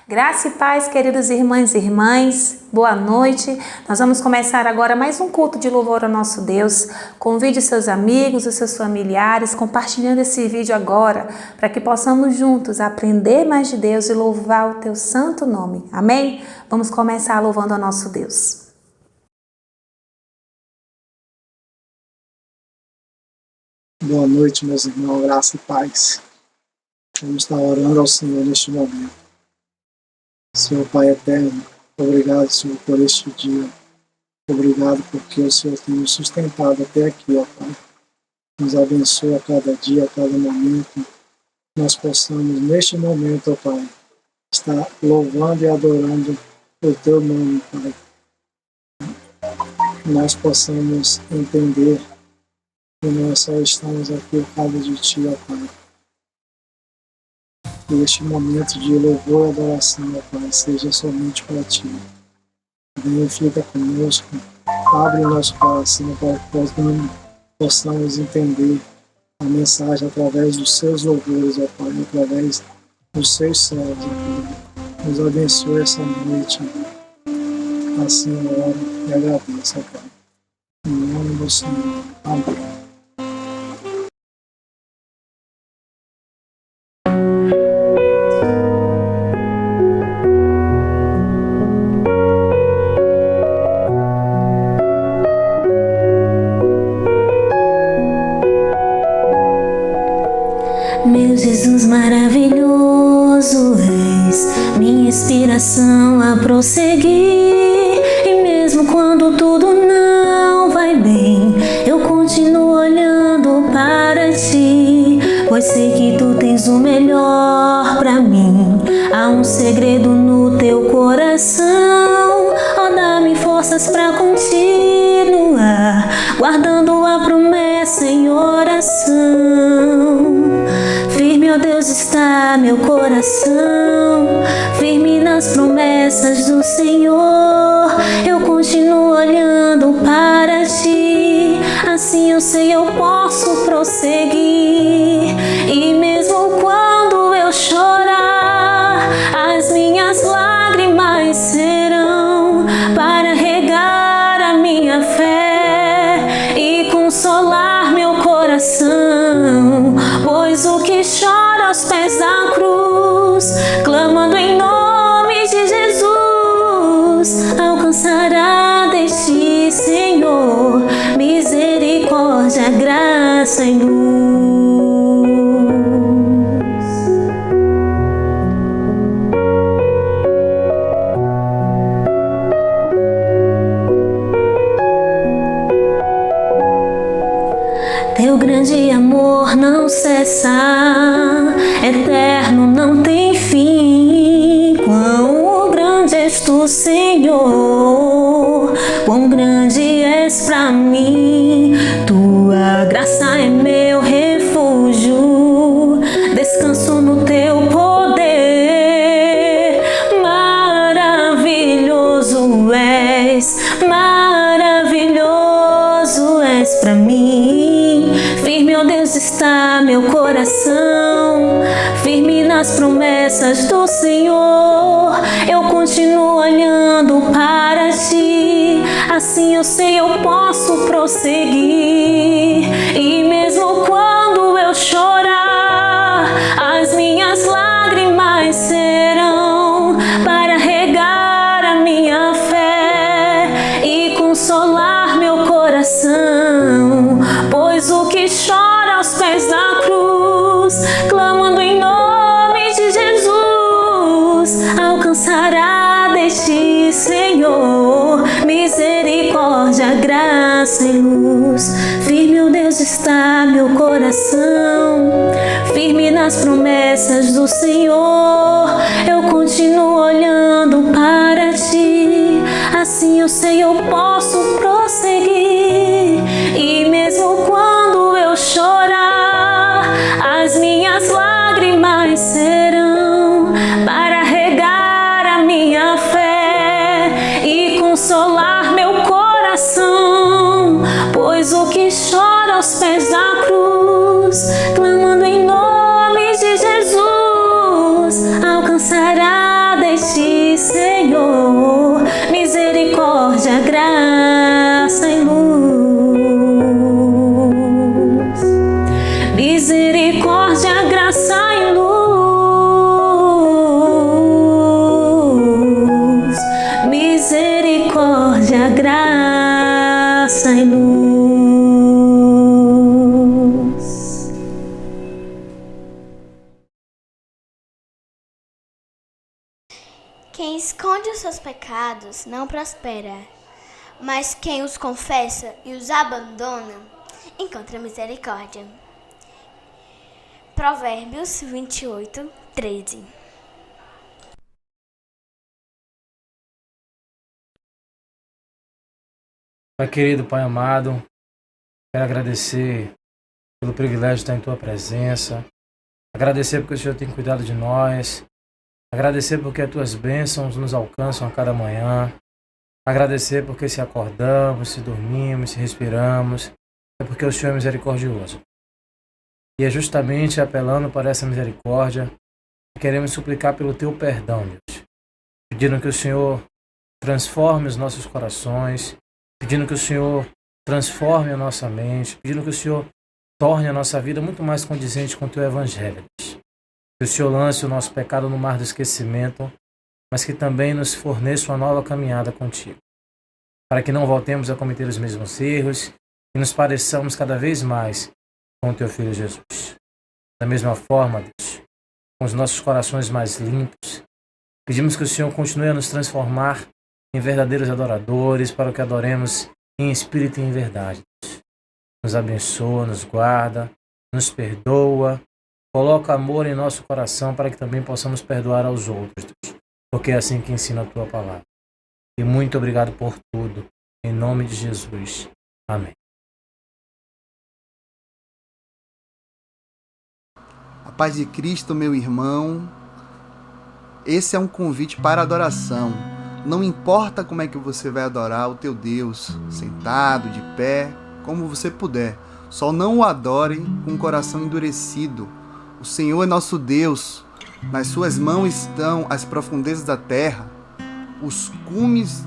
Graça e paz, queridos irmãos e irmãs, boa noite. Nós vamos começar agora mais um culto de louvor ao nosso Deus. Convide os seus amigos, os seus familiares, compartilhando esse vídeo agora, para que possamos juntos aprender mais de Deus e louvar o teu santo nome. Amém? Vamos começar louvando ao nosso Deus. Boa noite, meus irmãos, graça e paz. Vamos estar orando ao Senhor neste momento. Senhor Pai eterno, obrigado, Senhor, por este dia. Obrigado porque o Senhor tem nos sustentado até aqui, ó Pai. Nos abençoa a cada dia, a cada momento. Nós possamos, neste momento, ó Pai, estar louvando e adorando o Teu nome, Pai. Nós possamos entender que nós só estamos aqui por causa de Ti, ó Pai. Que este momento de louvor e adoração, ó Pai, seja somente para Ti. Venha, fica conosco, abre o nosso coração para que possamos entender a mensagem através dos Seus louvores, ó Pai, através dos Seus céus, ó Pai. Nos abençoe essa noite, assim eu oro e agradeço, ó Pai. Em nome do Senhor. Amém. Meu Jesus maravilhoso, és minha inspiração a prosseguir. E mesmo quando tudo não vai bem, eu continuo olhando para Ti, pois sei que Tu tens o melhor para mim. Há um segredo no Teu coração, ó, dá-me forças para continuar, guardando a promessa em oração. Firme, ó Deus, está meu coração, firme nas promessas do Senhor. Eu continuo olhando para Ti, assim eu sei eu posso prosseguir. E mesmo quando eu chorar, as minhas lágrimas serão para regar a minha fé e consolar meu coração. Pois o que chora aos pés da cruz, clamando em nome de Jesus, alcançará de Ti, Senhor, misericórdia, graça e luz. Teu grande amor não cessa, eterno, não tem fim. Quão grande és Tu, Senhor, quão grande és pra mim. Tua graça é meu refúgio, descanso no Teu poder. Maravilhoso és pra mim. Firme, ó Deus, está meu coração, firme nas promessas do Senhor. Eu continuo olhando para Ti, assim eu sei eu posso prosseguir. E mesmo quando eu chorar, as minhas lágrimas serão para regar a minha fé e consolar meu coração. Pois o que chora aos pés da cruz, clamando em nome de Jesus, alcançará de Ti, Senhor, misericórdia, graça e luz. Firme, ó Deus, está meu coração, firme nas promessas do Senhor. Eu continuo olhando para Ti, assim eu sei eu posso prosseguir. E mesmo quando eu chorar, as minhas lágrimas serão para regar a minha fé e consolar meu coração. Pois o que chora aos pés da cruz, clamando em nome de Jesus, alcançará de Senhor, misericórdia, graça e luz. Misericórdia, graça e luz. Misericórdia, graça e luz. Quem esconde os seus pecados não prospera, mas quem os confessa e os abandona encontra misericórdia. Provérbios 28, 13. Pai querido, Pai amado, quero agradecer pelo privilégio de estar em Tua presença, agradecer porque o Senhor tem cuidado de nós, agradecer porque as Tuas bênçãos nos alcançam a cada manhã, agradecer porque se acordamos, se dormimos, se respiramos, é porque o Senhor é misericordioso. E é justamente apelando para essa misericórdia que queremos suplicar pelo Teu perdão, Deus, pedindo que o Senhor transforme os nossos corações, pedindo que o Senhor transforme a nossa mente, pedindo que o Senhor torne a nossa vida muito mais condizente com o Teu Evangelho. Deus. Que o Senhor lance o nosso pecado no mar do esquecimento, mas que também nos forneça uma nova caminhada contigo, para que não voltemos a cometer os mesmos erros e nos pareçamos cada vez mais com o Teu Filho Jesus. Da mesma forma, Deus, com os nossos corações mais limpos, pedimos que o Senhor continue a nos transformar em verdadeiros adoradores, para que adoremos em espírito e em verdade. Nos abençoa, nos guarda, nos perdoa, coloca amor em nosso coração para que também possamos perdoar aos outros, Deus, porque é assim que ensina a Tua palavra. E muito obrigado por tudo, em nome de Jesus. Amém. A paz de Cristo, meu irmão. Esse é um convite para adoração. Não importa como é que você vai adorar o teu Deus, sentado, de pé, como você puder. Só não o adore com o coração endurecido. O Senhor é nosso Deus. Nas suas mãos estão as profundezas da terra. Os cumes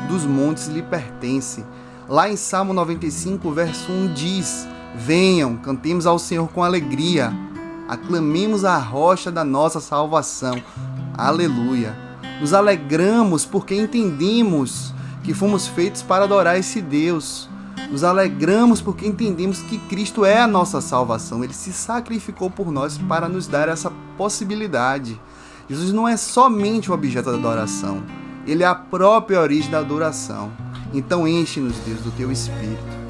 dos montes lhe pertencem. Lá em Salmo 95, verso 1 diz: venham, cantemos ao Senhor com alegria. Aclamemos a rocha da nossa salvação. Aleluia. Nos alegramos porque entendemos que fomos feitos para adorar esse Deus. Nos alegramos porque entendemos que Cristo é a nossa salvação. Ele se sacrificou por nós para nos dar essa possibilidade. Jesus não é somente o objeto da adoração. Ele é a própria origem da adoração. Então enche-nos, Deus, do Teu Espírito.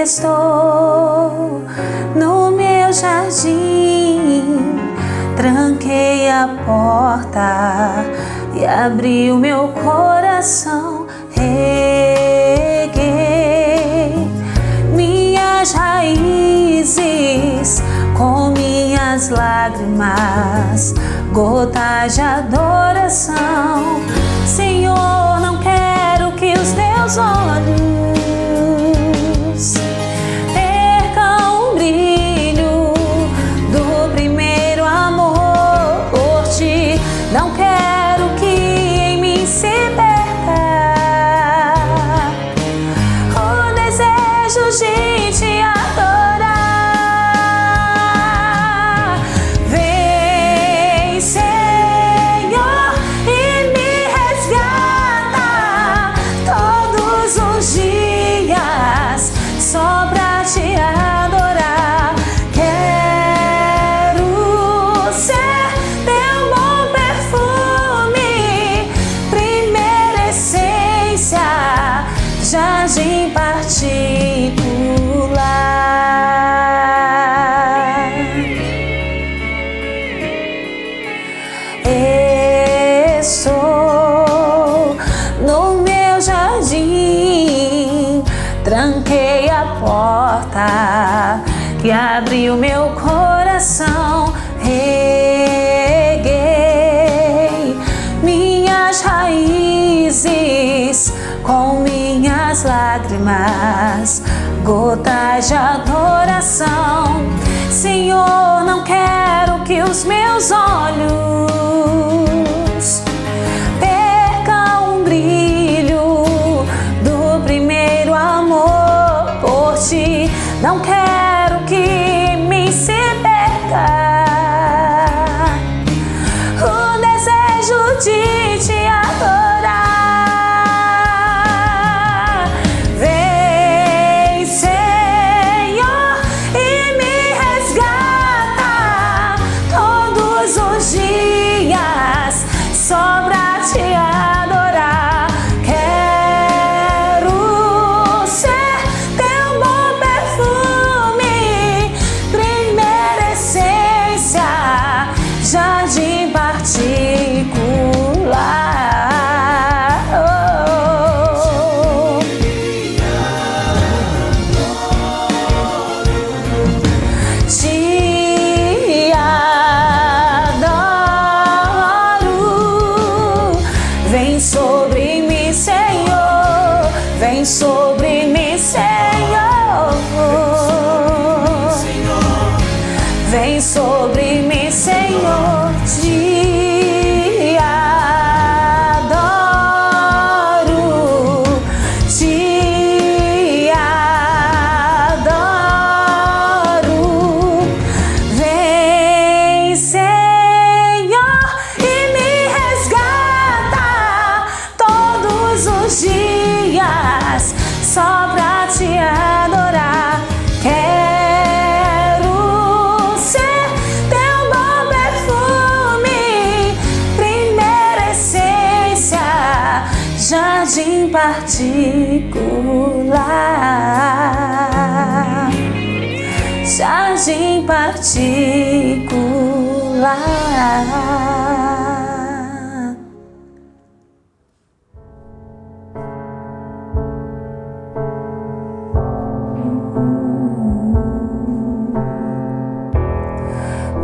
Estou no meu jardim, tranquei a porta e abri o meu coração. Reguei minhas raízes com minhas lágrimas, gotas de adoração. Senhor, não quero que os teus olhos percam o brilho do primeiro amor por ti. Não quero que em mim se perca o desejo de te adorar. Vem, Senhor, e me resgata todos os dias só pra te adorar. Quero ser teu bom perfume, primeira essência, jardim particular. Estou no meu jardim, tranquei a porta e abri o meu coração. Reguei minhas raízes com minhas as lágrimas, gotas de adoração. Senhor, não quero que os meus olhos percam o brilho do primeiro amor por ti. Não quero que me se perca o desejo de te adorar. Vem, Senhor, e me resgata todos os dias só pra te adorar. Quero ser teu bom perfume, primeira essência, jardim particular. Te adoro. Vem sobre mim, Senhor. Vem sobre mim, Senhor. Vem sobre mim, Senhor. Te adoro. Te adoro. Vem, Senhor, e me resgata todos os dias só pra te adorar. Quero ser teu bom perfume, primeira essência, jardim particular. Jardim particular.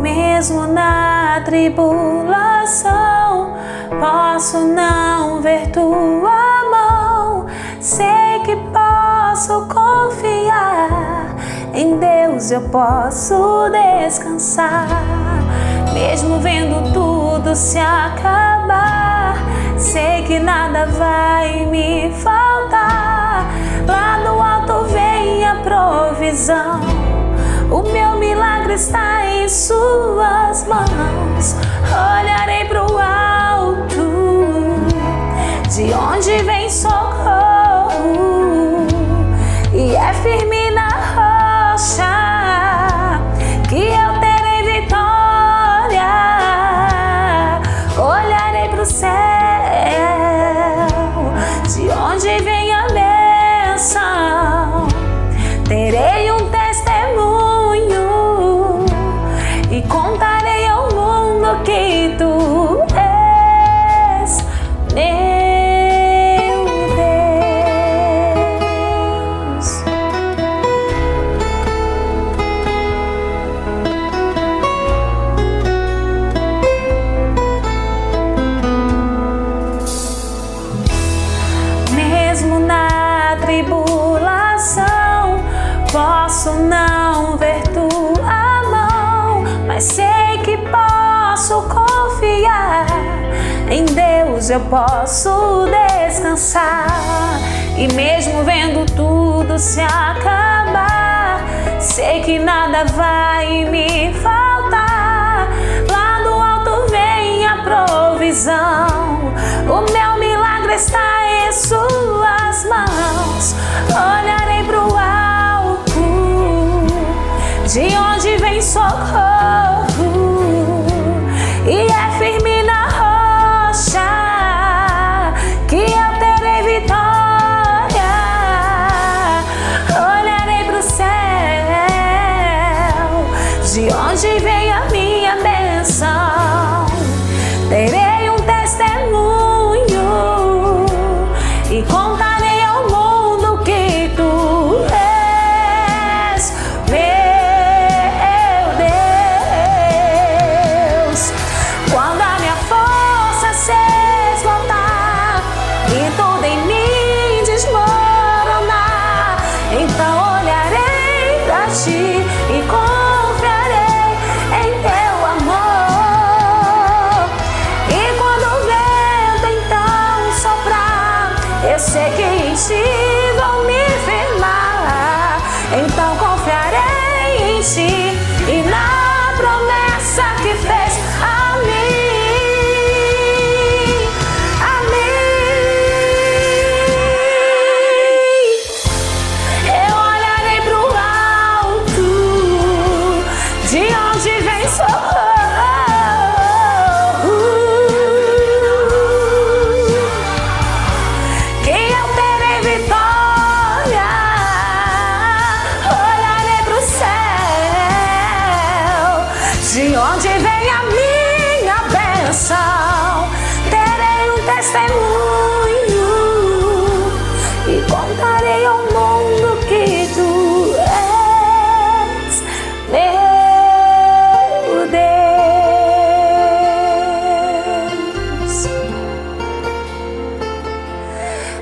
Mesmo na tribulação, posso não ver tua mão. Sei que posso confiar, em Deus eu posso descansar. Mesmo vendo tudo se acabar, sei que nada vai me faltar. Lá do alto vem a provisão, o meu milagre está em suas mãos. Olharei pro alto, de onde vem socorro, e é firme na rocha que eu terei vitória. Olharei pro céu, de onde vem a bênção. Terei um testemunho e contarei ao mundo que tu és meu Deus. Mesmo na tribulação, posso não ver tua mão, mas sei que posso confiar. Em Deus eu posso descansar. E mesmo vendo tudo se acabar, sei que nada vai me faltar. Lá do alto vem a provisão, o meu milagre está em suas mãos. Olharei pro alto, de onde vem socorro, e é firme na rocha que eu terei vitória. Olharei pro céu, de onde vem Eu sei que em ti vou me firmar. Então confiarei em ti e na promessa que fez a mim. A mim. Eu olharei pro alto, de onde vem socorro. De onde vem a minha bênção, terei um testemunho e contarei ao mundo que tu és meu Deus.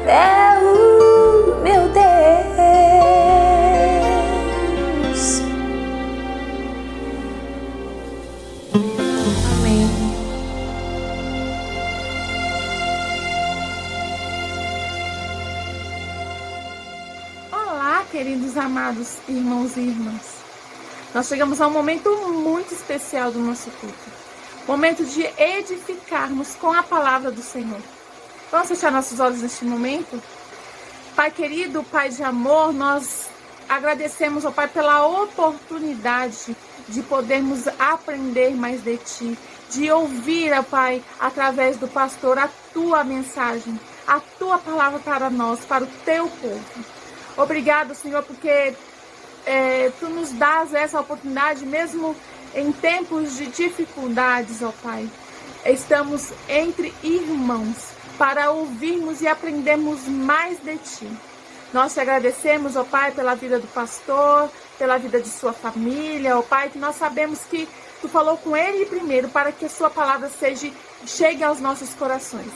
É o meu Deus. Amém. Olá, queridos amados irmãos e irmãs. Nós chegamos a um momento muito especial do nosso culto. Momento de edificarmos com a palavra do Senhor. Vamos fechar nossos olhos neste momento? Pai querido, Pai de amor, nós agradecemos, ó Pai, pela oportunidade de podermos aprender mais de Ti, de ouvir, ó Pai, através do pastor, a Tua mensagem, a Tua palavra para nós, para o Teu povo. Obrigado, Senhor, porque Tu nos dás essa oportunidade, mesmo em tempos de dificuldades, ó Pai. Estamos entre irmãos para ouvirmos e aprendermos mais de Ti. Nós te agradecemos, ó Pai, pela vida do pastor, pela vida de sua família, ó Pai, que nós sabemos que Tu falou com ele primeiro para que a sua palavra chegue aos nossos corações.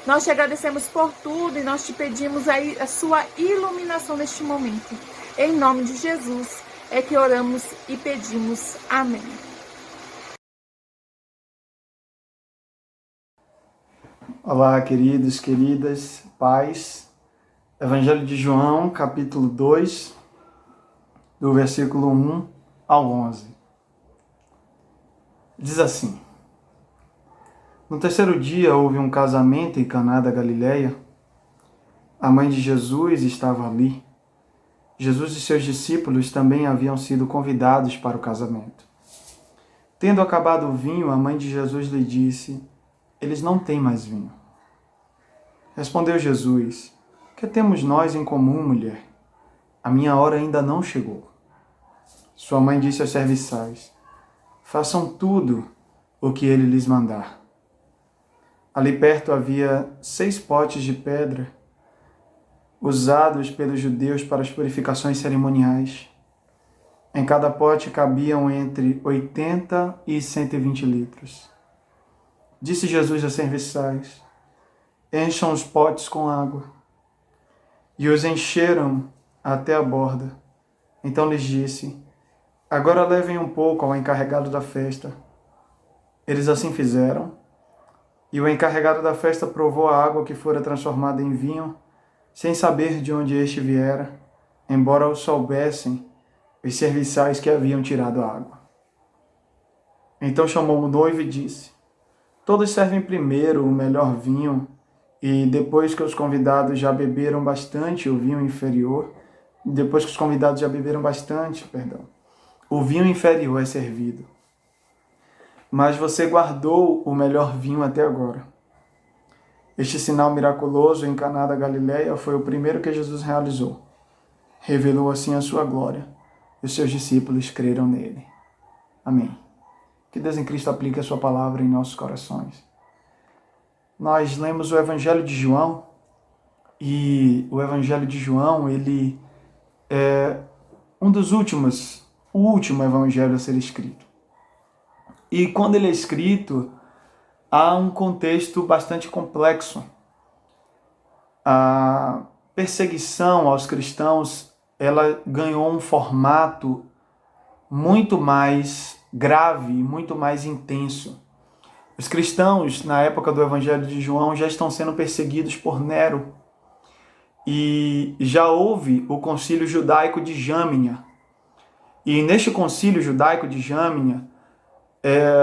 Nós te agradecemos por tudo e nós te pedimos aí a sua iluminação neste momento. Em nome de Jesus é que oramos e pedimos. Amém. Olá, queridos, queridas, pais. Evangelho de João, capítulo 2, do versículo 1 ao 11. Diz assim: No terceiro dia houve um casamento em Caná da Galileia. A mãe de Jesus estava ali. Jesus e seus discípulos também haviam sido convidados para o casamento. Tendo acabado o vinho, a mãe de Jesus lhe disse: Eles não têm mais vinho. Respondeu Jesus: Que temos nós em comum, mulher? A minha hora ainda não chegou. Sua mãe disse aos serviçais: Façam tudo o que ele lhes mandar. Ali perto havia 6 potes de pedra, usados pelos judeus para as purificações cerimoniais. Em cada pote cabiam entre 80 e 120 litros. Disse Jesus aos serviçais: Encham os potes com água. E os encheram até a borda. Então lhes disse: Agora levem um pouco ao encarregado da festa. Eles assim fizeram, e o encarregado da festa provou a água que fora transformada em vinho, sem saber de onde este viera, embora o soubessem os serviçais que haviam tirado a água. Então chamou o noivo e disse: Todos servem primeiro o melhor vinho, e depois que os convidados já beberam bastante o vinho inferior, o vinho inferior é servido. Mas você guardou o melhor vinho até agora. Este sinal miraculoso em Caná da Galileia foi o primeiro que Jesus realizou. Revelou assim a sua glória, e os seus discípulos creram nele. Amém. Que Deus em Cristo aplique a sua palavra em nossos corações. Nós lemos o Evangelho de João, e o Evangelho de João, ele é o último evangelho a ser escrito. E quando ele é escrito, há um contexto bastante complexo. A perseguição aos cristãos, ela ganhou um formato muito mais grave, muito mais intenso. Os cristãos, na época do Evangelho de João, já estão sendo perseguidos por Nero. e já houve o Concílio Judaico de Jâmnia. E neste Concílio Judaico de Jâmnia,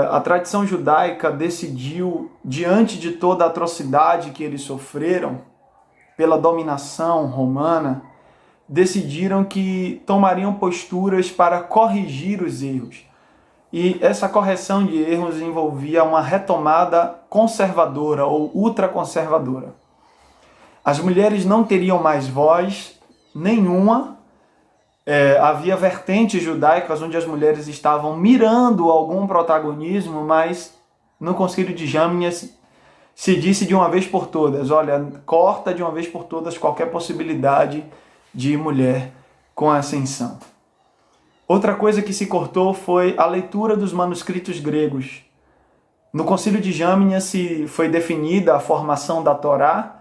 a tradição judaica decidiu, diante de toda a atrocidade que eles sofreram pela dominação romana, decidiram que tomariam posturas para corrigir os erros. E essa correção de erros envolvia uma retomada conservadora ou ultraconservadora. As mulheres não teriam mais voz nenhuma. Havia vertentes judaicas onde as mulheres estavam mirando algum protagonismo, mas no Concílio de Jâmnia se disse de uma vez por todas, olha, corta de uma vez por todas qualquer possibilidade de mulher com ascensão. Outra coisa que se cortou foi a leitura dos manuscritos gregos. No Concílio de Jâmnia foi definida a formação da Torá,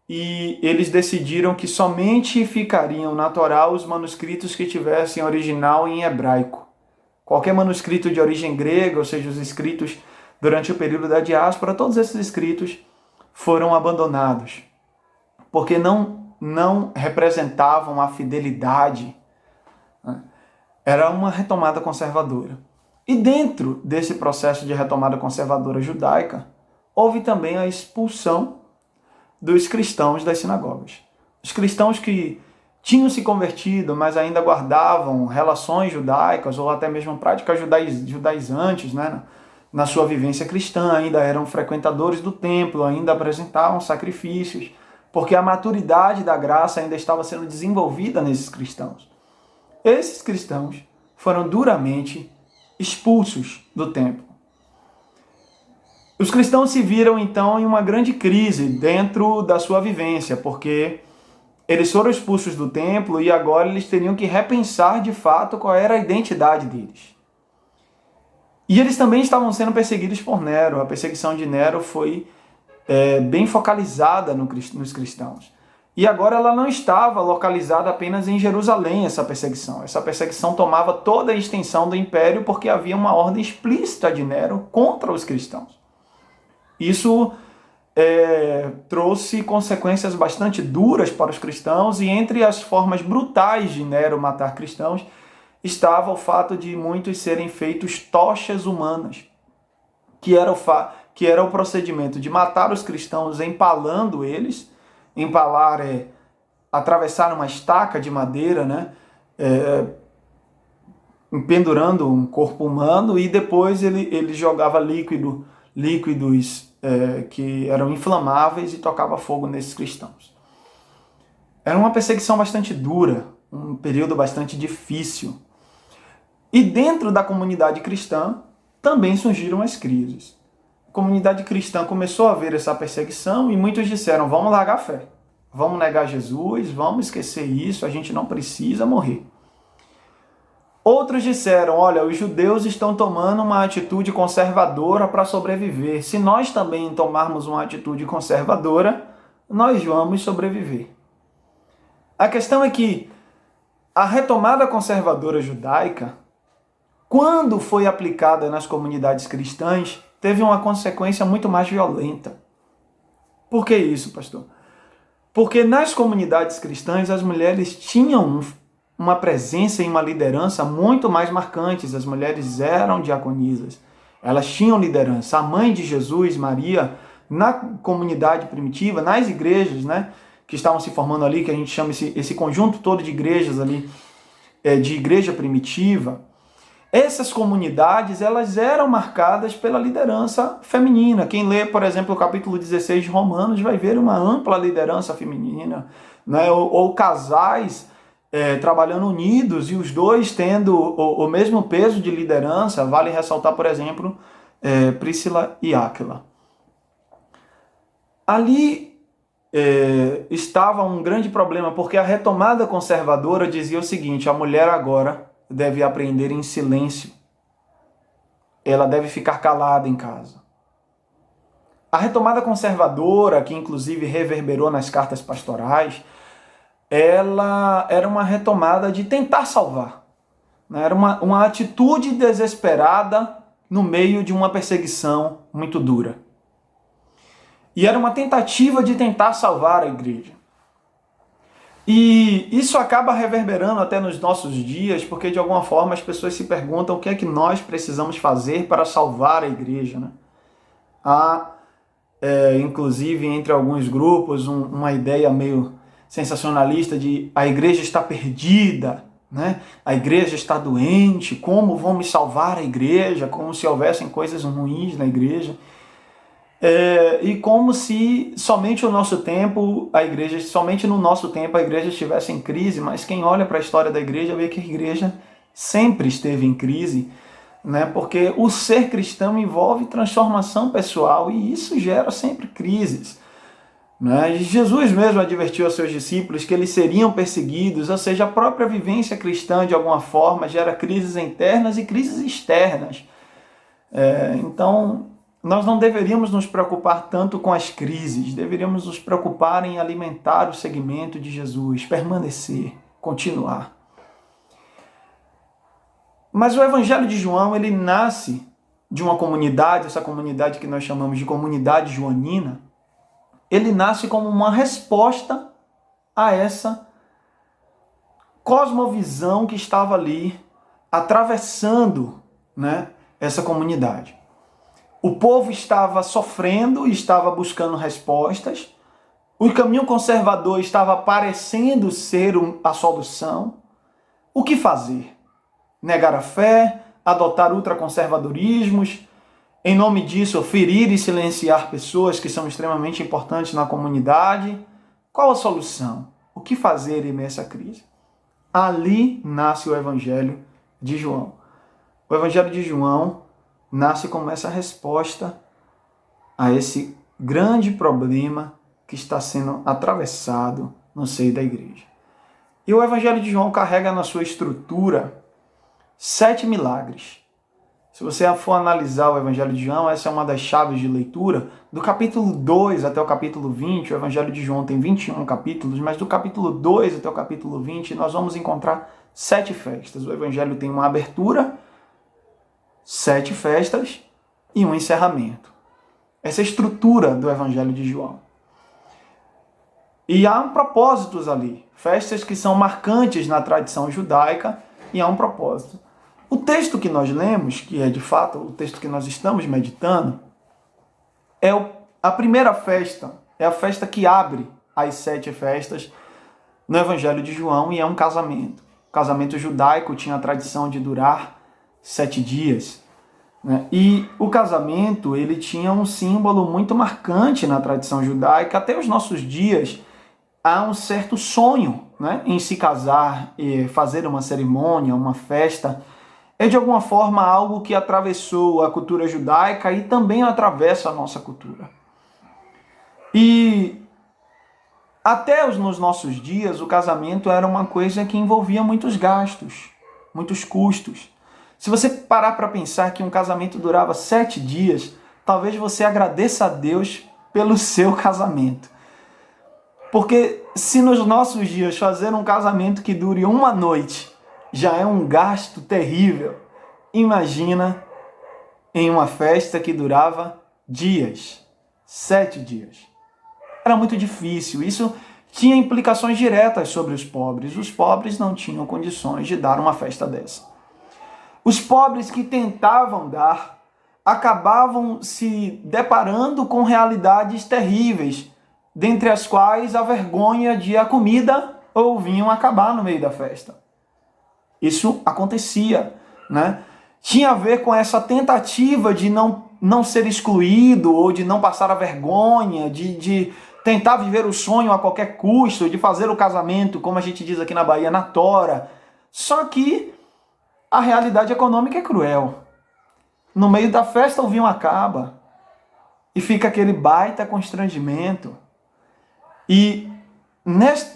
e eles decidiram que somente ficariam na Torá os manuscritos que tivessem original em hebraico. Qualquer manuscrito de origem grega, ou seja, os escritos durante o período da diáspora, todos esses escritos foram abandonados, porque não representavam a fidelidade. Era uma retomada conservadora. E dentro desse processo de retomada conservadora judaica, houve também a expulsão dos cristãos das sinagogas. Os cristãos que tinham se convertido, mas ainda guardavam relações judaicas ou até mesmo práticas judaizantes, né, na sua vivência cristã, ainda eram frequentadores do templo, ainda apresentavam sacrifícios, porque a maturidade da graça ainda estava sendo desenvolvida nesses cristãos. Esses cristãos foram duramente expulsos do templo. Os cristãos se viram, então, em uma grande crise dentro da sua vivência, porque eles foram expulsos do templo e agora eles teriam que repensar, de fato, qual era a identidade deles. E eles também estavam sendo perseguidos por Nero. A perseguição de Nero foi bem focalizada nos cristãos. E agora ela não estava localizada apenas em Jerusalém, essa perseguição. Essa perseguição tomava toda a extensão do império porque havia uma ordem explícita de Nero contra os cristãos. Isso trouxe consequências bastante duras para os cristãos, e entre as formas brutais de Nero matar cristãos estava o fato de muitos serem feitos tochas humanas, que era o procedimento de matar os cristãos empalando eles. Empalar atravessar uma estaca de madeira, né, pendurando um corpo humano, e depois ele jogava líquidos que eram inflamáveis e tocava fogo nesses cristãos. Era uma perseguição bastante dura, um período bastante difícil. E dentro da comunidade cristã também surgiram as crises. A comunidade cristã começou a ver essa perseguição e muitos disseram, vamos largar a fé, vamos negar Jesus, vamos esquecer isso, a gente não precisa morrer. Outros disseram, olha, os judeus estão tomando uma atitude conservadora para sobreviver. Se nós também tomarmos uma atitude conservadora, nós vamos sobreviver. A questão é que a retomada conservadora judaica, quando foi aplicada nas comunidades cristãs, teve uma consequência muito mais violenta. Por que isso, pastor? Porque nas comunidades cristãs as mulheres tinham uma presença e uma liderança muito mais marcantes. As mulheres eram diaconisas, elas tinham liderança. A mãe de Jesus, Maria, na comunidade primitiva, nas igrejas, né, que estavam se formando ali, que a gente chama esse conjunto todo de igrejas ali, de igreja primitiva, essas comunidades elas eram marcadas pela liderança feminina. Quem lê, por exemplo, o capítulo 16 de Romanos vai ver uma ampla liderança feminina, né, ou casais trabalhando unidos e os dois tendo o mesmo peso de liderança. Vale ressaltar, por exemplo, Príscila e Áquila. Ali estava um grande problema, porque a retomada conservadora dizia o seguinte: a mulher agora deve aprender em silêncio, ela deve ficar calada em casa. A retomada conservadora, que inclusive reverberou nas cartas pastorais, ela era uma retomada de tentar salvar, né? Era uma atitude desesperada no meio de uma perseguição muito dura. E era uma tentativa de tentar salvar a igreja. E isso acaba reverberando até nos nossos dias, porque de alguma forma as pessoas se perguntam o que é que nós precisamos fazer para salvar a igreja, né? Há, inclusive, entre alguns grupos, uma ideia meio sensacionalista de a igreja está perdida, né? A igreja está doente, como vamos salvar a igreja? Como se houvessem coisas ruins na igreja. E como se somente no nosso tempo a igreja estivesse em crise, mas quem olha para a história da igreja vê que a igreja sempre esteve em crise, né? Porque o ser cristão envolve transformação pessoal e isso gera sempre crises, né? Jesus mesmo advertiu aos seus discípulos que eles seriam perseguidos, ou seja, a própria vivência cristã de alguma forma gera crises internas e crises externas. Então, nós não deveríamos nos preocupar tanto com as crises, deveríamos nos preocupar em alimentar o segmento de Jesus, permanecer, continuar. Mas o Evangelho de João, ele nasce de uma comunidade, essa comunidade que nós chamamos de comunidade joanina, ele nasce como uma resposta a essa cosmovisão que estava ali atravessando, né, essa comunidade. O povo estava sofrendo e estava buscando respostas. O caminho conservador estava parecendo ser a solução. O que fazer? Negar a fé, adotar ultraconservadorismos, em nome disso, ferir e silenciar pessoas que são extremamente importantes na comunidade. Qual a solução? O que fazer em meio a essa crise? Ali nasce o Evangelho de João. O Evangelho de João nasce como essa resposta a esse grande problema que está sendo atravessado no seio da igreja. E o Evangelho de João carrega na sua estrutura 7 milagres. Se você for analisar o Evangelho de João, essa é uma das chaves de leitura. Do capítulo 2 até o capítulo 20, o Evangelho de João tem 21 capítulos, mas do capítulo 2 até o capítulo 20, nós vamos encontrar 7 festas. O Evangelho tem uma abertura, 7 festas e um encerramento. Essa é a estrutura do Evangelho de João. E há propósitos ali, festas que são marcantes na tradição judaica, e há um propósito. O texto que nós lemos, que é de fato o texto que nós estamos meditando, é a primeira festa, é a festa que abre as 7 festas no Evangelho de João, e é um casamento. O casamento judaico tinha a tradição de durar 7 dias. Né? E o casamento, ele tinha um símbolo muito marcante na tradição judaica. Até os nossos dias, há um certo sonho, né, em se casar e fazer uma cerimônia, uma festa. É de alguma forma algo que atravessou a cultura judaica e também atravessa a nossa cultura. E até nos nossos dias, o casamento era uma coisa que envolvia muitos gastos, muitos custos. Se você parar para pensar que um casamento durava 7 dias, talvez você agradeça a Deus pelo seu casamento. Porque se nos nossos dias fazer um casamento que dure uma noite já é um gasto terrível, imagina em uma festa que durava dias, 7 dias. Era muito difícil. Isso tinha implicações diretas sobre os pobres. Os pobres não tinham condições de dar uma festa dessa. Os pobres que tentavam dar acabavam se deparando com realidades terríveis, dentre as quais a vergonha de a comida ou o vinho acabar no meio da festa. Isso acontecia, né? Tinha a ver com essa tentativa de não ser excluído ou de não passar a vergonha, de tentar viver o sonho a qualquer custo, de fazer o casamento, como a gente diz aqui na Bahia, na tora. Só que a realidade econômica é cruel. No meio da festa o vinho acaba e fica aquele baita constrangimento. E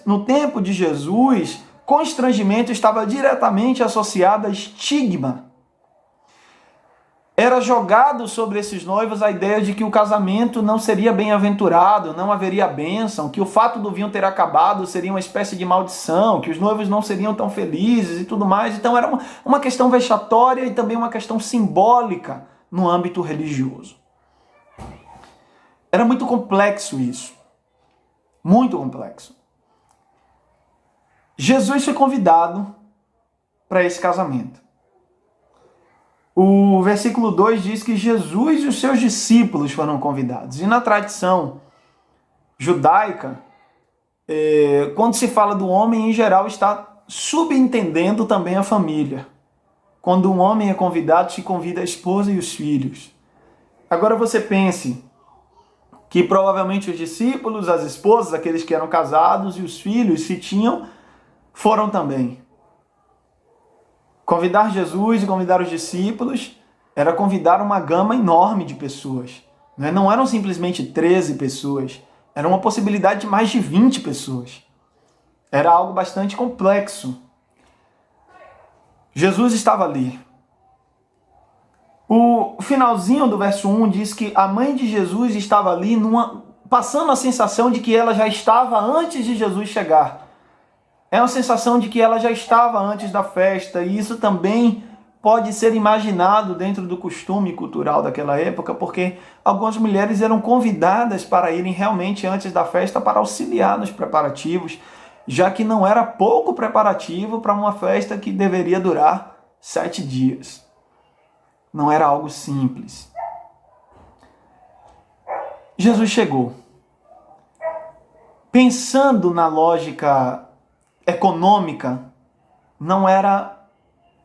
no tempo de Jesus, constrangimento estava diretamente associado a estigma. Era jogado sobre esses noivos a ideia de que o casamento não seria bem-aventurado, não haveria bênção, que o fato do vinho ter acabado seria uma espécie de maldição, que os noivos não seriam tão felizes e tudo mais. Então era uma questão vexatória e também uma questão simbólica no âmbito religioso. Era muito complexo isso. Muito complexo. Jesus foi convidado para esse casamento. O versículo 2 diz que Jesus e os seus discípulos foram convidados. E na tradição judaica, quando se fala do homem, em geral, está subentendendo também a família. Quando um homem é convidado, se convida a esposa e os filhos. Agora você pense que provavelmente os discípulos, as esposas, aqueles que eram casados e os filhos, se tinham, foram também. Convidar Jesus e convidar os discípulos era convidar uma gama enorme de pessoas. Não eram simplesmente 13 pessoas, era uma possibilidade de mais de 20 pessoas. Era algo bastante complexo. Jesus estava ali. O finalzinho do verso 1 diz que a mãe de Jesus estava ali passando a sensação de que ela já estava antes de Jesus chegar. É uma sensação de que ela já estava antes da festa, e isso também pode ser imaginado dentro do costume cultural daquela época, porque algumas mulheres eram convidadas para irem realmente antes da festa para auxiliar nos preparativos, já que não era pouco preparativo para uma festa que deveria durar 7 dias. Não era algo simples. Jesus chegou. Pensando na lógica econômica, não era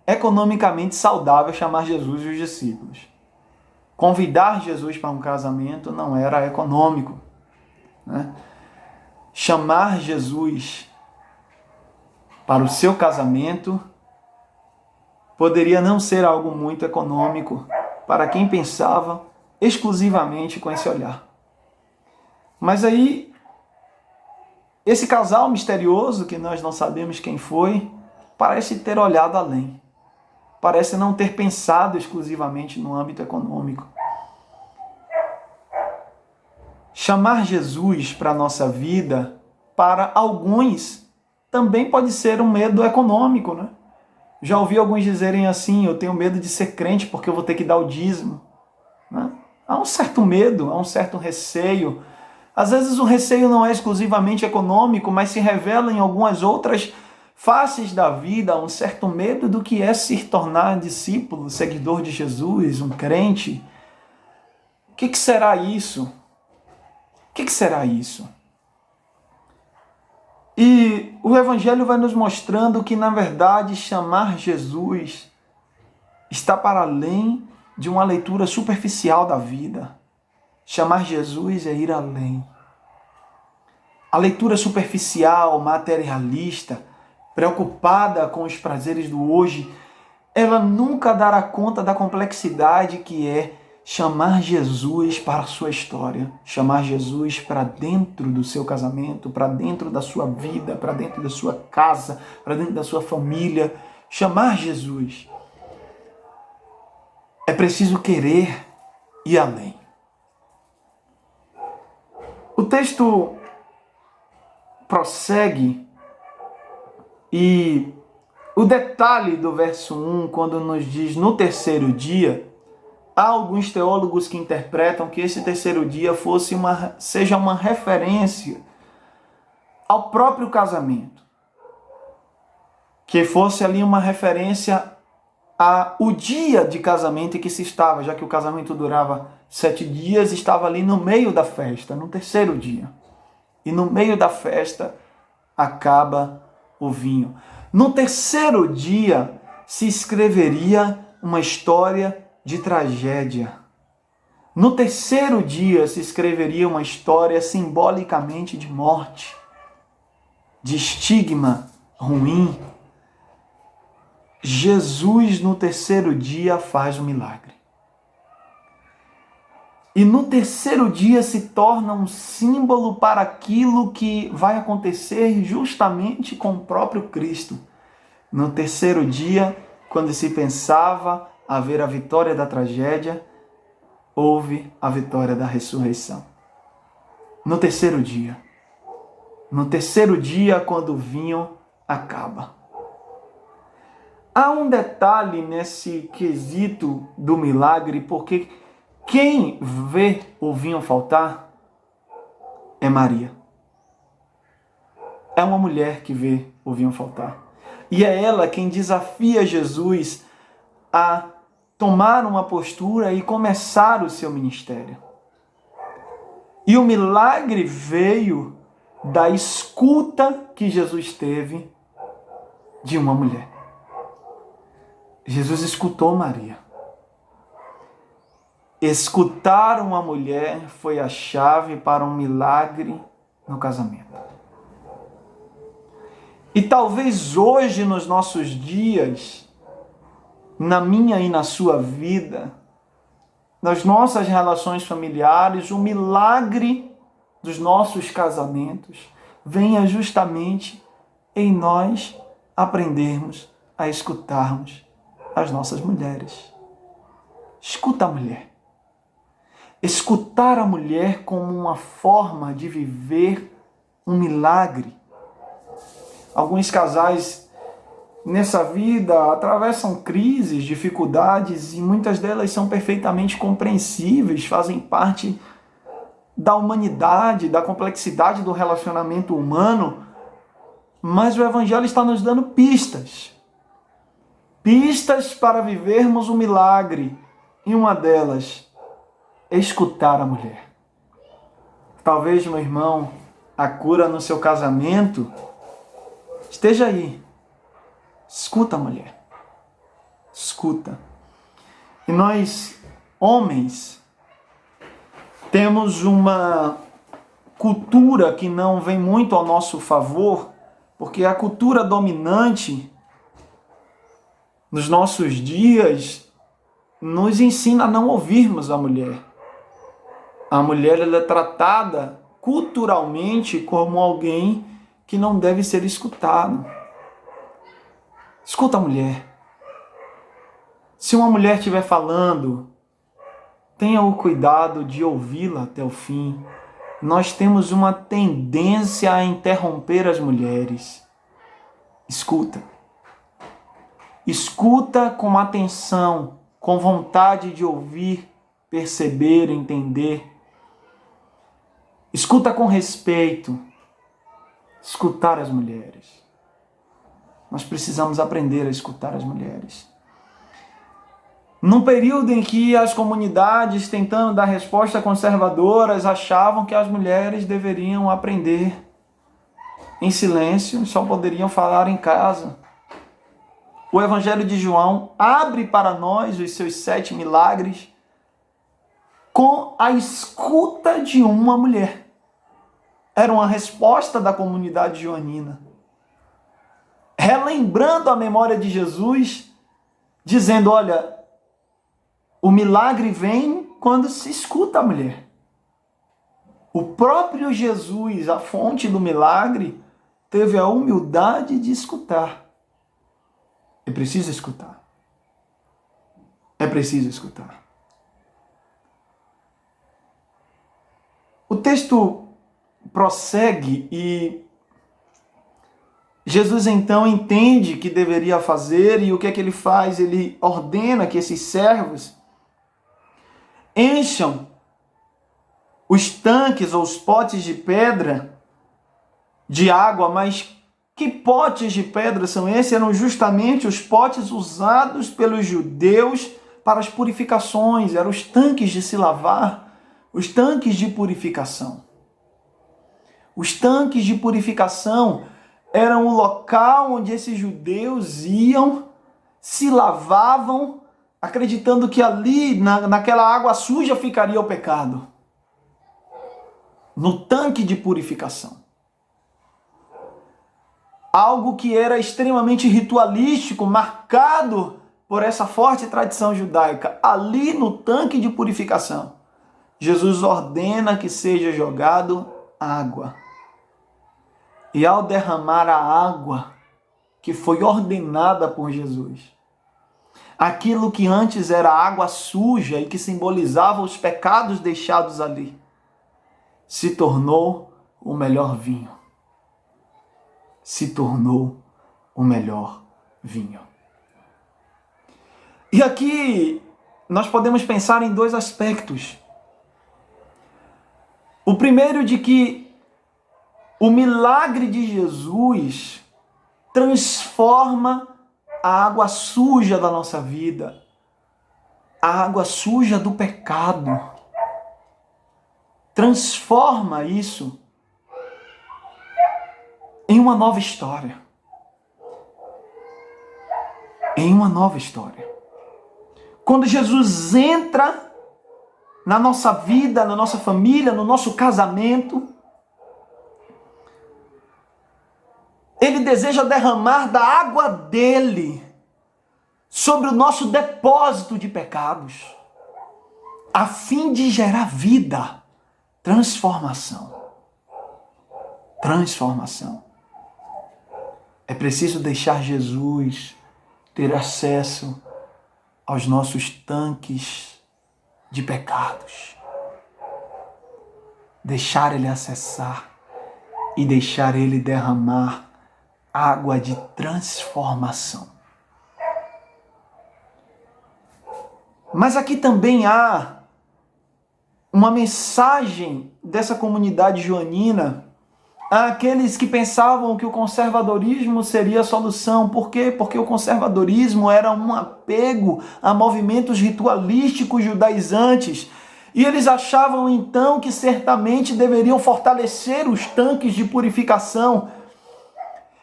economicamente saudável chamar Jesus e os discípulos. Convidar Jesus para um casamento não era econômico, né? Chamar Jesus para o seu casamento poderia não ser algo muito econômico para quem pensava exclusivamente com esse olhar. Mas aí, esse casal misterioso, que nós não sabemos quem foi, parece ter olhado além. Parece não ter pensado exclusivamente no âmbito econômico. Chamar Jesus para a nossa vida, para alguns, também pode ser um medo econômico, né? Já ouvi alguns dizerem assim: eu tenho medo de ser crente porque eu vou ter que dar o dízimo, né? Há um certo medo, há um certo receio. Às vezes o receio não é exclusivamente econômico, mas se revela em algumas outras faces da vida, um certo medo do que é se tornar discípulo, seguidor de Jesus, um crente. O que será isso? O que será isso? E o Evangelho vai nos mostrando que, na verdade, chamar Jesus está para além de uma leitura superficial da vida. Chamar Jesus é ir além. A leitura superficial, materialista, preocupada com os prazeres do hoje, ela nunca dará conta da complexidade que é chamar Jesus para a sua história, chamar Jesus para dentro do seu casamento, para dentro da sua vida, para dentro da sua casa, para dentro da sua família. Chamar Jesus. É preciso querer ir além. O texto prossegue e o detalhe do verso 1, quando nos diz no terceiro dia, há alguns teólogos que interpretam que esse terceiro dia seja uma referência ao próprio casamento. Que fosse ali uma referência ao dia de casamento em que se estava, já que o casamento durava 7 dias, estava ali no meio da festa, no terceiro dia. E no meio da festa acaba o vinho. No terceiro dia se escreveria uma história de tragédia. No terceiro dia se escreveria uma história simbolicamente de morte, de estigma ruim. Jesus no terceiro dia faz o milagre. E no terceiro dia se torna um símbolo para aquilo que vai acontecer justamente com o próprio Cristo. No terceiro dia, quando se pensava haver a vitória da tragédia, houve a vitória da ressurreição. No terceiro dia, quando o vinho acaba. Há um detalhe nesse quesito do milagre, porque quem vê o vinho faltar é Maria. é uma mulher que vê o vinho faltar. E é ela quem desafia Jesus a tomar uma postura e começar o seu ministério. E o milagre veio da escuta que Jesus teve de uma mulher. Jesus escutou Maria. Escutar uma mulher foi a chave para um milagre no casamento. E talvez hoje, nos nossos dias, na minha e na sua vida, nas nossas relações familiares, o milagre dos nossos casamentos venha justamente em nós aprendermos a escutarmos as nossas mulheres. Escuta a mulher. Escutar a mulher como uma forma de viver um milagre. Alguns casais nessa vida atravessam crises, dificuldades, e muitas delas são perfeitamente compreensíveis, fazem parte da humanidade, da complexidade do relacionamento humano, mas o Evangelho está nos dando pistas. Pistas para vivermos um milagre, e uma delas é escutar a mulher. Talvez, meu irmão, a cura no seu casamento esteja aí. Escuta a mulher. Escuta. E nós, homens, temos uma cultura que não vem muito ao nosso favor, porque a cultura dominante nos nossos dias nos ensina a não ouvirmos a mulher. A mulher, ela é tratada culturalmente como alguém que não deve ser escutado. Escuta a mulher. Se uma mulher estiver falando, tenha o cuidado de ouvi-la até o fim. Nós temos uma tendência a interromper as mulheres. Escuta. Escuta com atenção, com vontade de ouvir, perceber, entender. Escuta com respeito. Escutar as mulheres. Nós precisamos aprender a escutar as mulheres. Num período em que as comunidades, tentando dar respostas conservadoras, achavam que as mulheres deveriam aprender em silêncio, só poderiam falar em casa. O Evangelho de João abre para nós os seus 7 milagres com a escuta de uma mulher. Era uma resposta da comunidade joanina, relembrando a memória de Jesus, dizendo, olha, o milagre vem quando se escuta a mulher. O próprio Jesus, a fonte do milagre, teve a humildade de escutar. É preciso escutar. É preciso escutar. O texto prossegue e Jesus então entende que deveria fazer, e o que é que ele faz? Ele ordena que esses servos encham os tanques ou os potes de pedra de água. Mas que potes de pedra são esses? Eram justamente os potes usados pelos judeus para as purificações, eram os tanques de se lavar, os tanques de purificação. Os tanques de purificação eram o local onde esses judeus iam, se lavavam, acreditando que ali, naquela água suja, ficaria o pecado. No tanque de purificação. Algo que era extremamente ritualístico, marcado por essa forte tradição judaica. Ali no tanque de purificação, Jesus ordena que seja jogado água. E ao derramar a água que foi ordenada por Jesus, aquilo que antes era água suja e que simbolizava os pecados deixados ali, se tornou o melhor vinho. Se tornou o melhor vinho. E aqui nós podemos pensar em 2 aspectos. O primeiro, de que O milagre de Jesus transforma a água suja da nossa vida, a água suja do pecado. Transforma isso em uma nova história. Em uma nova história. Quando Jesus entra na nossa vida, na nossa família, no nosso casamento, Ele deseja derramar da água dele sobre o nosso depósito de pecados, a fim de gerar vida, transformação. Transformação. É preciso deixar Jesus ter acesso aos nossos tanques de pecados. Deixar Ele acessar e deixar Ele derramar água de transformação. Mas aqui também há uma mensagem dessa comunidade joanina àqueles que pensavam que o conservadorismo seria a solução. Por quê? Porque o conservadorismo era um apego a movimentos ritualísticos judaizantes. E eles achavam então que certamente deveriam fortalecer os tanques de purificação.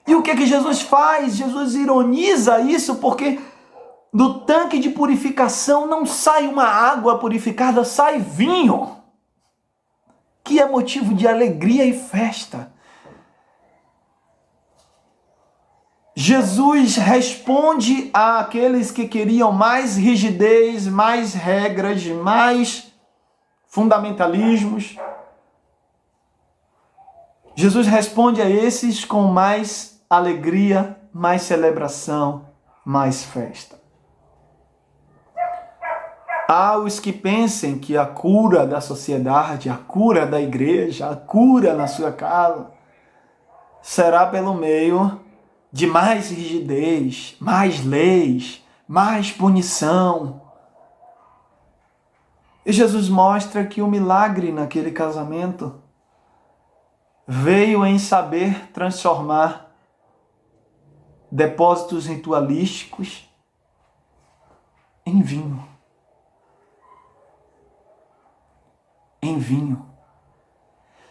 E o que Jesus faz? Jesus ironiza isso, porque do tanque de purificação não sai uma água purificada, sai vinho, que é motivo de alegria e festa. Jesus responde àqueles que queriam mais rigidez, mais regras, mais fundamentalismos. Jesus responde a esses com mais alegria, mais celebração, mais festa. Há os que pensem que a cura da sociedade, a cura da igreja, a cura na sua casa, será pelo meio de mais rigidez, mais leis, mais punição. E Jesus mostra que o milagre naquele casamento veio em saber transformar depósitos ritualísticos em vinho. Em vinho.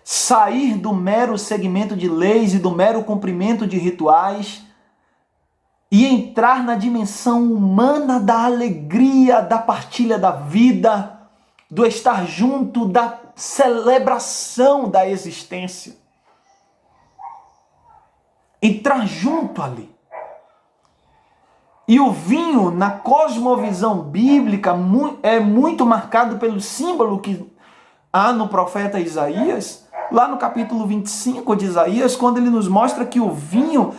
Sair do mero segmento de leis e do mero cumprimento de rituais e entrar na dimensão humana da alegria, da partilha da vida, do estar junto, da celebração da existência. Entrar junto ali. E o vinho, na cosmovisão bíblica, é muito marcado pelo símbolo que há no profeta Isaías, lá no capítulo 25 de Isaías, quando ele nos mostra que o vinho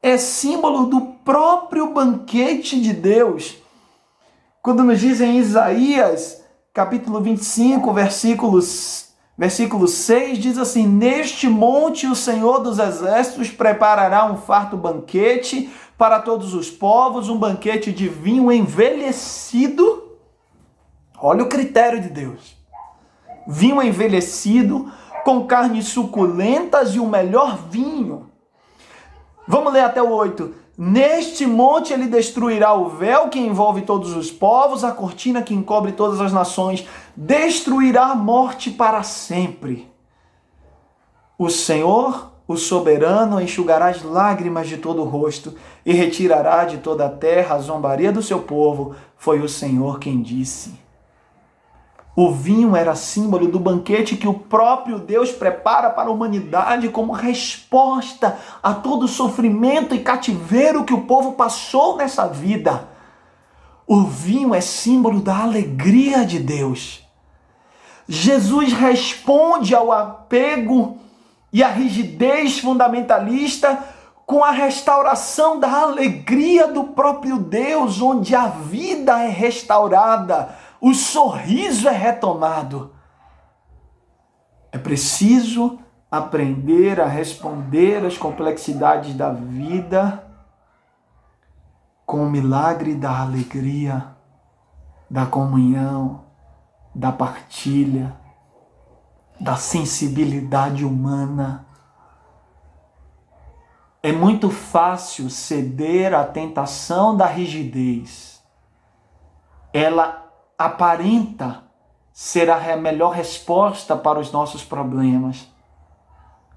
é símbolo do próprio banquete de Deus. Quando nos diz em Isaías, capítulo 25, versículo 6, diz assim: neste monte o Senhor dos Exércitos preparará um farto banquete para todos os povos, um banquete de vinho envelhecido. Olha o critério de Deus. Vinho envelhecido, com carnes suculentas e o melhor vinho. Vamos ler até o 8. Neste monte ele destruirá o véu que envolve todos os povos, a cortina que encobre todas as nações. Destruirá a morte para sempre. O Senhor, o soberano, enxugará as lágrimas de todo o rosto e retirará de toda a terra a zombaria do seu povo. Foi o Senhor quem disse. O vinho era símbolo do banquete que o próprio Deus prepara para a humanidade como resposta a todo o sofrimento e cativeiro que o povo passou nessa vida. O vinho é símbolo da alegria de Deus. Jesus responde ao apego e à rigidez fundamentalista com a restauração da alegria do próprio Deus, onde a vida é restaurada. O sorriso é retomado. É preciso aprender a responder às complexidades da vida com o milagre da alegria, da comunhão, da partilha, da sensibilidade humana, É muito fácil ceder à tentação da rigidez. Ela aparenta ser a melhor resposta para os nossos problemas.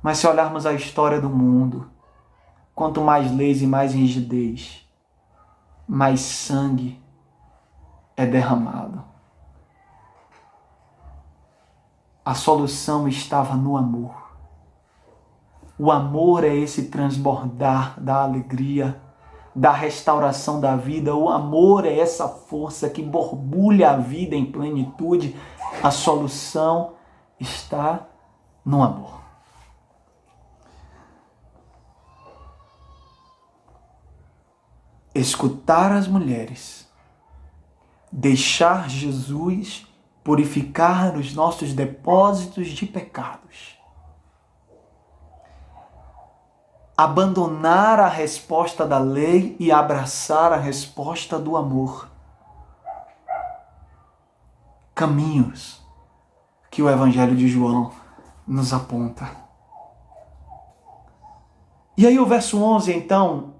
Mas se olharmos a história do mundo, quanto mais leis e mais rigidez, mais sangue é derramado. A solução estava no amor. O amor é esse transbordar da alegria, da restauração da vida. O amor é essa força que borbulha a vida em plenitude. A solução está no amor. Escutar as mulheres, deixar Jesus purificar os nossos depósitos de pecados, abandonar a resposta da lei e abraçar a resposta do amor. Caminhos que o Evangelho de João nos aponta. E aí o verso 11, então,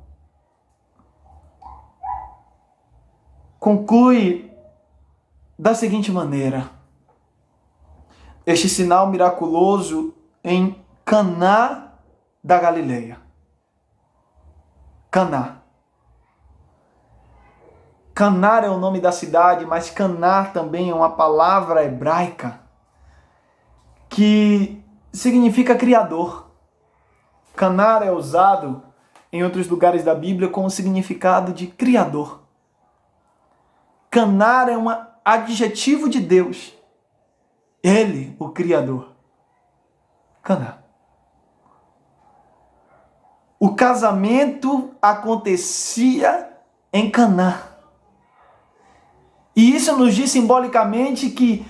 conclui da seguinte maneira: este sinal miraculoso em Caná da Galileia. Caná. Caná é o nome da cidade, mas Caná também é uma palavra hebraica que significa criador. Caná é usado em outros lugares da Bíblia com o significado de criador. Caná é um adjetivo de Deus. Ele, o Criador. Caná. O casamento acontecia em Caná. E isso nos diz simbolicamente que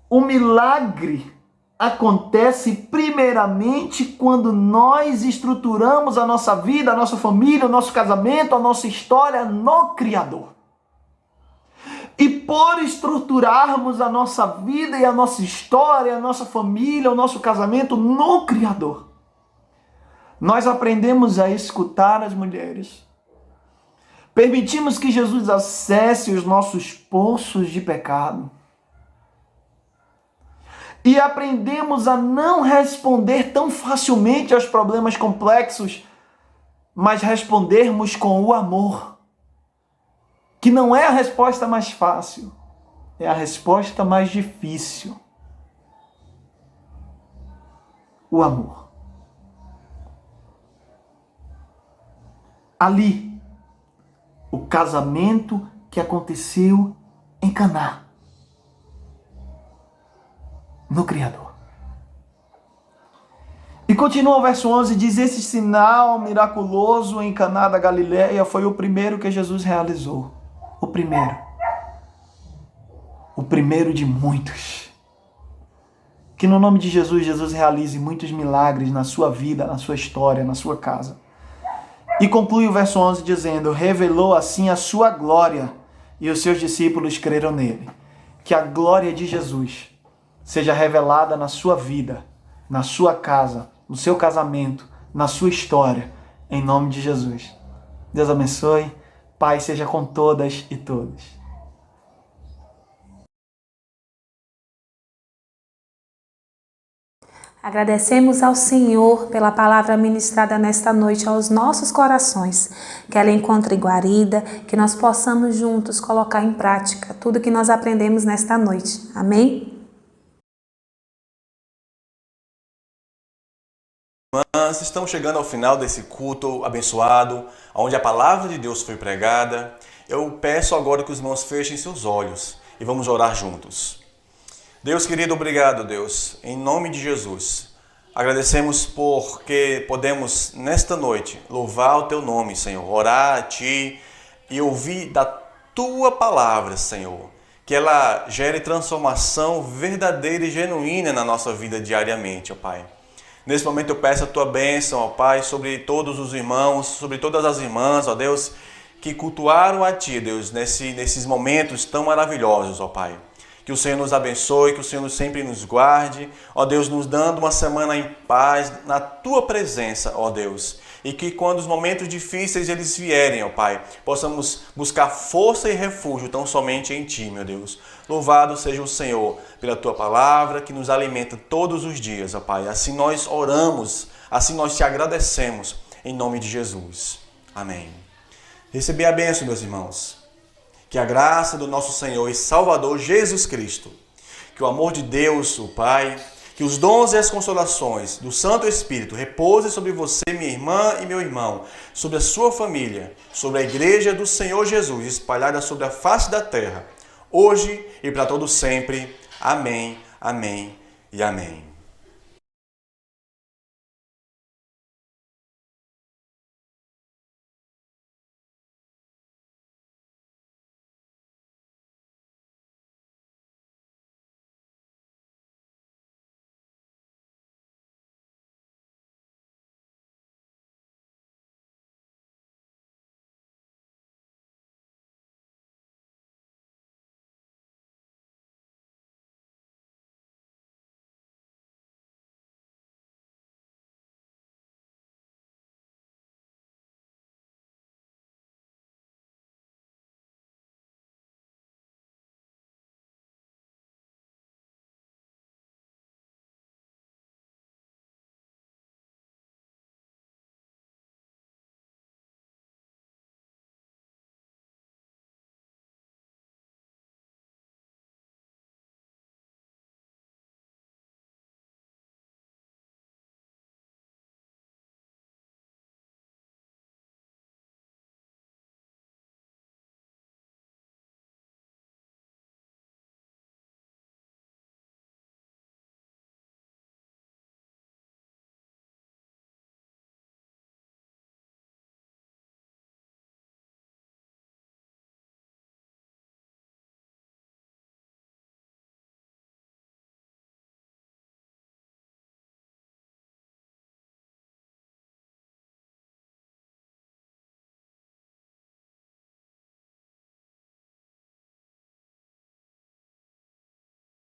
o milagre acontece primeiramente quando nós estruturamos a nossa vida, a nossa família, o nosso casamento, a nossa história no Criador. E por estruturarmos a nossa vida e a nossa história, a nossa família, o nosso casamento no Criador, nós aprendemos a escutar as mulheres. Permitimos que Jesus acesse os nossos poços de pecado. E aprendemos a não responder tão facilmente aos problemas complexos, mas respondermos com o amor. Que não é a resposta mais fácil, é a resposta mais difícil. O amor. Ali, o casamento que aconteceu em Caná, no Criador. E continua o verso 11, diz: esse sinal miraculoso em Caná da Galileia foi o primeiro que Jesus realizou. O primeiro. O primeiro de muitos. Que no nome de Jesus, Jesus realize muitos milagres na sua vida, na sua história, na sua casa. E conclui o verso 11 dizendo: revelou assim a sua glória e os seus discípulos creram nele. Que a glória de Jesus seja revelada na sua vida, na sua casa, no seu casamento, na sua história, em nome de Jesus. Deus abençoe. Pai seja com todas e todos. Agradecemos ao Senhor pela palavra ministrada nesta noite aos nossos corações, que ela encontre guarida, que nós possamos juntos colocar em prática tudo que nós aprendemos nesta noite. Amém? Irmãs, estamos chegando ao final desse culto abençoado, onde a palavra de Deus foi pregada. Eu peço agora que os irmãos fechem seus olhos e vamos orar juntos. Deus querido, obrigado, Deus, em nome de Jesus. Agradecemos porque podemos, nesta noite, louvar o Teu nome, Senhor, orar a Ti e ouvir da Tua palavra, Senhor. Que ela gere transformação verdadeira e genuína na nossa vida diariamente, ó Pai. Nesse momento eu peço a Tua bênção, ó Pai, sobre todos os irmãos, sobre todas as irmãs, ó Deus, que cultuaram a Ti, Deus, nesses momentos tão maravilhosos, ó Pai. Que o Senhor nos abençoe, que o Senhor sempre nos guarde, ó Deus, nos dando uma semana em paz na Tua presença, ó Deus. E que quando os momentos difíceis eles vierem, ó Pai, possamos buscar força e refúgio tão somente em Ti, meu Deus. Louvado seja o Senhor pela Tua palavra que nos alimenta todos os dias, ó Pai. Assim nós oramos, assim nós Te agradecemos, em nome de Jesus. Amém. Receber a bênção, meus irmãos. Que a graça do nosso Senhor e Salvador Jesus Cristo, que o amor de Deus, o Pai, que os dons e as consolações do Santo Espírito repousem sobre você, minha irmã e meu irmão, sobre a sua família, sobre a igreja do Senhor Jesus, espalhada sobre a face da terra, hoje e para todo sempre. Amém, amém e amém.